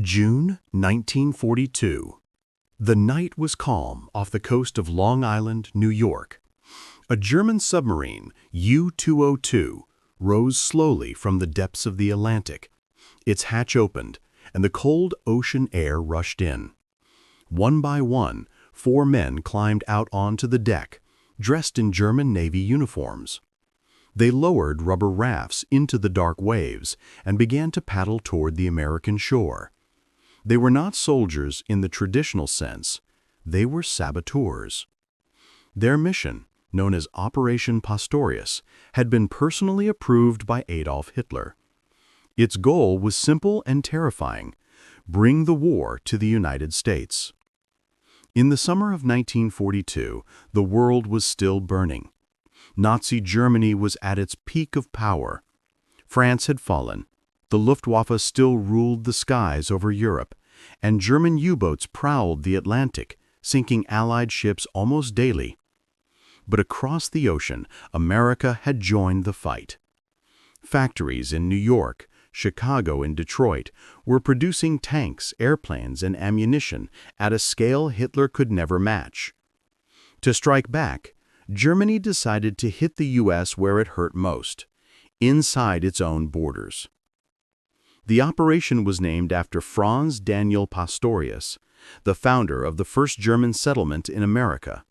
June 1942. The night was calm off the coast of Long Island, New York. A German submarine, U-202, rose slowly from the depths of the Atlantic. Its hatch opened, and the cold ocean air rushed in. One by one, 4 men climbed out onto the deck, dressed in German Navy uniforms. They lowered rubber rafts into the dark waves and began to paddle toward the American shore. They were not soldiers in the traditional sense. They were saboteurs. Their mission, known as Operation Pastorius, had been personally approved by Adolf Hitler. Its goal was simple and terrifying: bring the war to the United States. In the summer of 1942, the world was still burning. Nazi Germany was at its peak of power. France had fallen. The Luftwaffe still ruled the skies over Europe, and German U-boats prowled the Atlantic, sinking Allied ships almost daily. But across the ocean, America had joined the fight. Factories in New York, Chicago, and Detroit were producing tanks, airplanes, and ammunition at a scale Hitler could never match. To strike back, Germany decided to hit the U.S. where it hurt most, inside its own borders. The operation was named after Franz Daniel Pastorius, the founder of the first German settlement in America,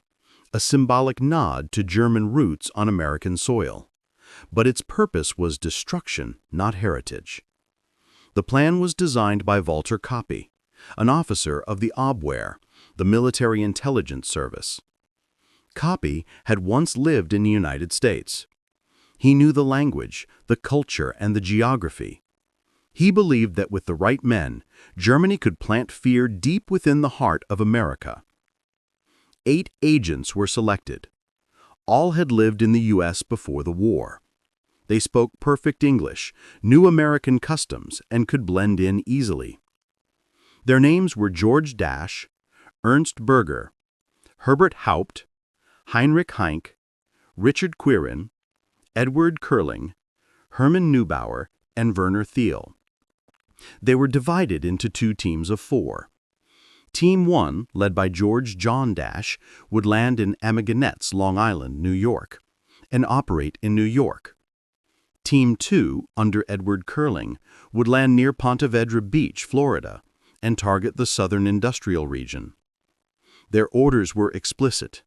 a symbolic nod to German roots on American soil. But its purpose was destruction, not heritage. The plan was designed by Walter Koppe, an officer of the Abwehr, the military intelligence service. Koppe had once lived in the United States. He knew the language, the culture, and the geography. He believed that with the right men, Germany could plant fear deep within the heart of America. 8 agents were selected. All had lived in the U.S. before the war. They spoke perfect English, knew American customs, and could blend in easily. Their names were George Dash, Ernst Berger, Herbert Haupt, Heinrich Heinck, Richard Quirin, Edward Curling, Hermann Neubauer, and Werner Thiel. They were divided into 2 teams of 4. Team 1, led by George John Dash, would land in Amaganettes, Long Island, New York, and operate in New York. Team 2, under Edward Curling, would land near Ponte Vedra Beach, Florida, and target the southern industrial region. Their orders were explicit: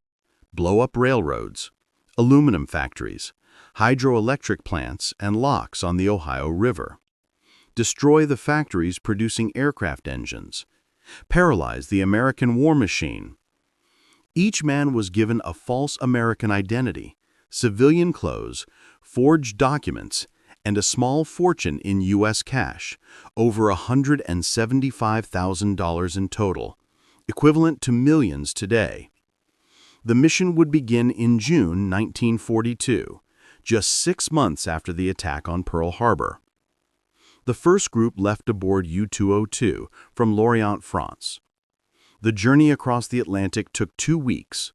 blow up railroads, aluminum factories, hydroelectric plants, and locks on the Ohio River. Destroy the factories producing aircraft engines. Paralyze the American war machine. Each man was given a false American identity, civilian clothes, forged documents, and a small fortune in U.S. cash, over $175,000 in total, equivalent to millions today. The mission would begin in June 1942, just 6 months after the attack on Pearl Harbor. The first group left aboard U-202 from Lorient, France. The journey across the Atlantic took 2 weeks.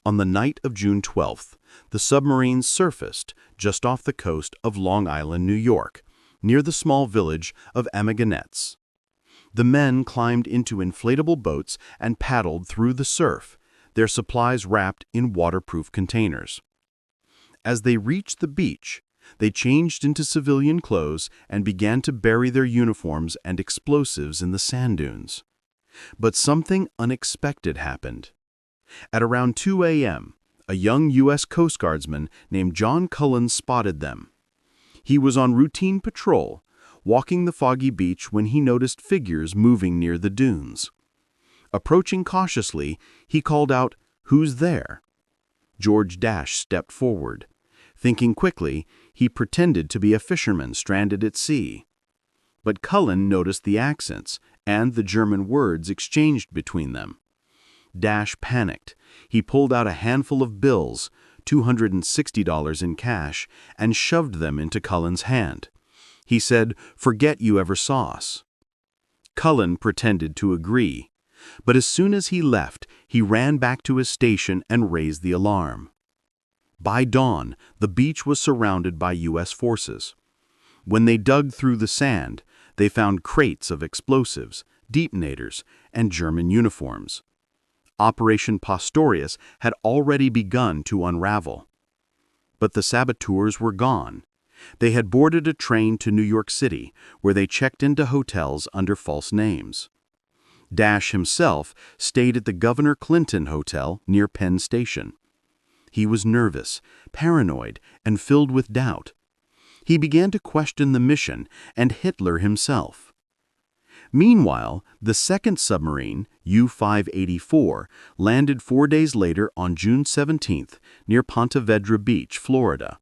On the night of June 12th, the submarines surfaced just off the coast of Long Island, New York, near the small village of Amaganettes. The men climbed into inflatable boats and paddled through the surf, their supplies wrapped in waterproof containers. As they reached the beach, they changed into civilian clothes and began to bury their uniforms and explosives in the sand dunes. But something unexpected happened. At around 2 a.m., a young U.S. Coast Guardsman named John Cullen spotted them. He was on routine patrol, walking the foggy beach when he noticed figures moving near the dunes. Approaching cautiously, he called out, "Who's there?" George Dash stepped forward. Thinking quickly, he pretended to be a fisherman stranded at sea. But Cullen noticed the accents and the German words exchanged between them. Dash panicked. He pulled out a handful of bills, $260 in cash, and shoved them into Cullen's hand. He said, "Forget you ever saw us." Cullen pretended to agree, but as soon as he left, he ran back to his station and raised the alarm. By dawn, the beach was surrounded by U.S. forces. When they dug through the sand, They found crates of explosives, detonators, and German uniforms. Operation Pastorius had already begun to unravel. But the saboteurs were gone. They had boarded a train to New York City, where they checked into hotels under false names. Dash himself stayed at the Governor Clinton Hotel near Penn Station. He was nervous, paranoid, and filled with doubt. He began to question the mission and Hitler himself. Meanwhile, the second submarine, U-584, landed 4 days later on June 17th near Ponte Vedra Beach, Florida.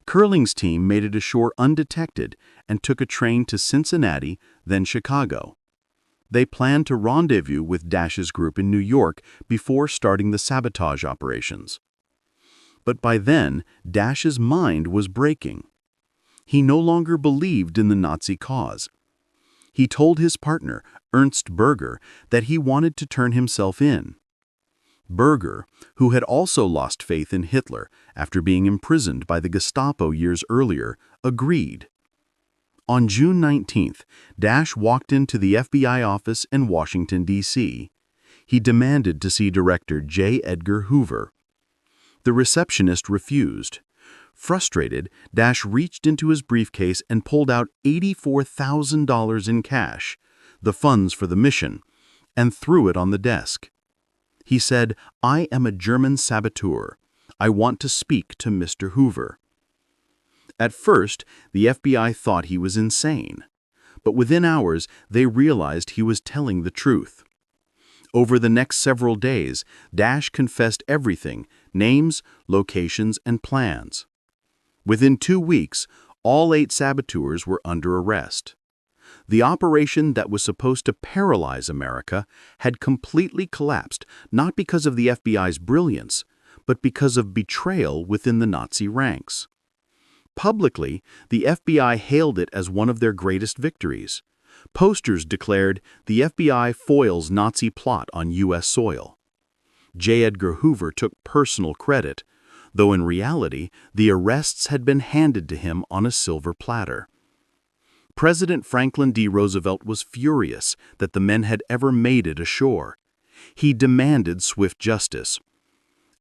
Curling's team made it ashore undetected and took a train to Cincinnati, then Chicago. They planned to rendezvous with Dash's group in New York before starting the sabotage operations. But by then, Dash's mind was breaking. He no longer believed in the Nazi cause. He told his partner, Ernst Berger, that he wanted to turn himself in. Berger, who had also lost faith in Hitler after being imprisoned by the Gestapo years earlier, agreed. On June 19th, Dash walked into the FBI office in Washington, D.C. He demanded to see Director J. Edgar Hoover. The receptionist refused. Frustrated, Dash reached into his briefcase and pulled out $84,000 in cash, the funds for the mission, and threw it on the desk. He said, "I am a German saboteur. I want to speak to Mr. Hoover." At first, the FBI thought he was insane, but within hours they realized he was telling the truth. Over the next several days, Dash confessed everything: names, locations, and plans. Within 2 weeks, all 8 saboteurs were under arrest. The operation that was supposed to paralyze America had completely collapsed, not because of the FBI's brilliance, but because of betrayal within the Nazi ranks. Publicly, the FBI hailed it as one of their greatest victories. Posters declared, "The FBI foils Nazi plot on U.S. soil." J. Edgar Hoover took personal credit, though in reality, the arrests had been handed to him on a silver platter. President Franklin D. Roosevelt was furious that the men had ever made it ashore. He demanded swift justice.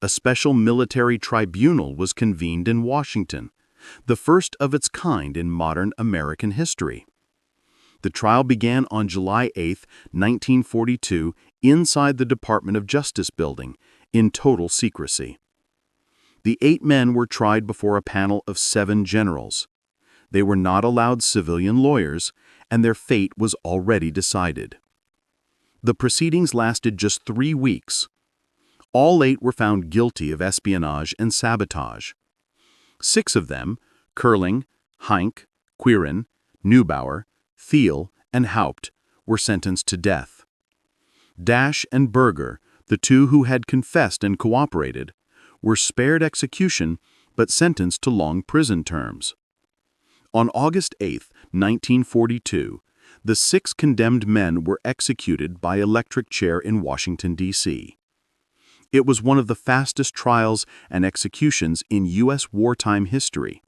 A special military tribunal was convened in Washington, the first of its kind in modern American history. The trial began on July 8, 1942, inside the Department of Justice building, in total secrecy. The 8 men were tried before a panel of 7 generals. They were not allowed civilian lawyers, and their fate was already decided. The proceedings lasted just 3 weeks. All 8 were found guilty of espionage and sabotage. 6 of them, Curling, Heinck, Quirin, Neubauer, Thiel, and Haupt, were sentenced to death. Dash and Berger, the 2 who had confessed and cooperated, were spared execution but sentenced to long prison terms. On August 8, 1942, the 6 condemned men were executed by electric chair in Washington, D.C. It was one of the fastest trials and executions in U.S. wartime history.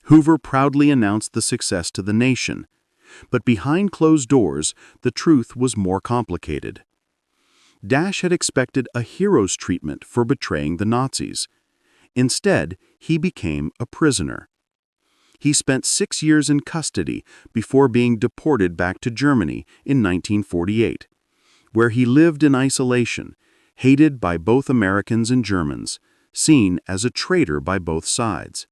Hoover proudly announced the success to the nation, but behind closed doors, the truth was more complicated. Dash had expected a hero's treatment for betraying the Nazis. Instead, he became a prisoner. He spent 6 years in custody before being deported back to Germany in 1948, where he lived in isolation, hated by both Americans and Germans, seen as a traitor by both sides.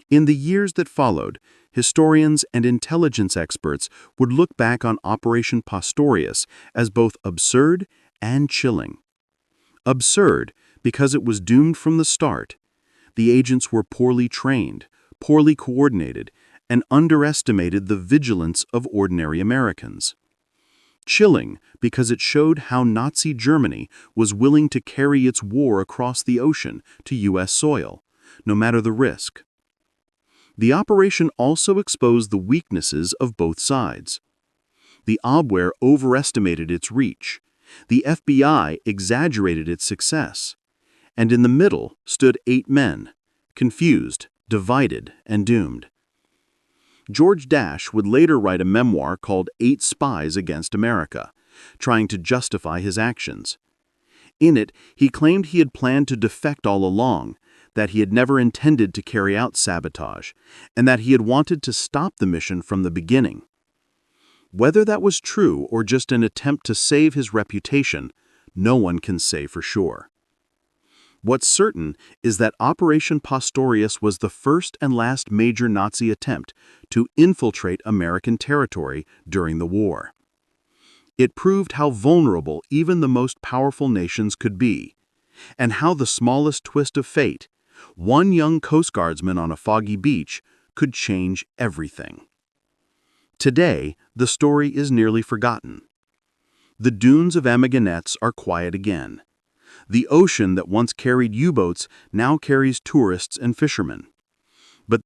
In the years that followed, historians and intelligence experts would look back on Operation Pastorius as both absurd and chilling. Absurd because it was doomed from the start. The agents were poorly trained, poorly coordinated, and underestimated the vigilance of ordinary Americans. Chilling because it showed how Nazi Germany was willing to carry its war across the ocean to U.S. soil, no matter the risk. The operation also exposed the weaknesses of both sides. The Abwehr overestimated its reach. The FBI exaggerated its success. And in the middle stood 8 men, confused, divided, and doomed. George Dash would later write a memoir called 8 Spies Against America, trying to justify his actions. In it, he claimed he had planned to defect all along, that he had never intended to carry out sabotage, and that he had wanted to stop the mission from the beginning. Whether that was true or just an attempt to save his reputation, no one can say for sure. What's certain is that Operation Pastorius was the first and last major Nazi attempt to infiltrate American territory during the war. It proved how vulnerable even the most powerful nations could be, and how the smallest twist of fate, one young Coast Guardsman on a foggy beach, could change everything. Today, the story is nearly forgotten. The dunes of Amiganettes are quiet again. The ocean that once carried U-boats now carries tourists and fishermen.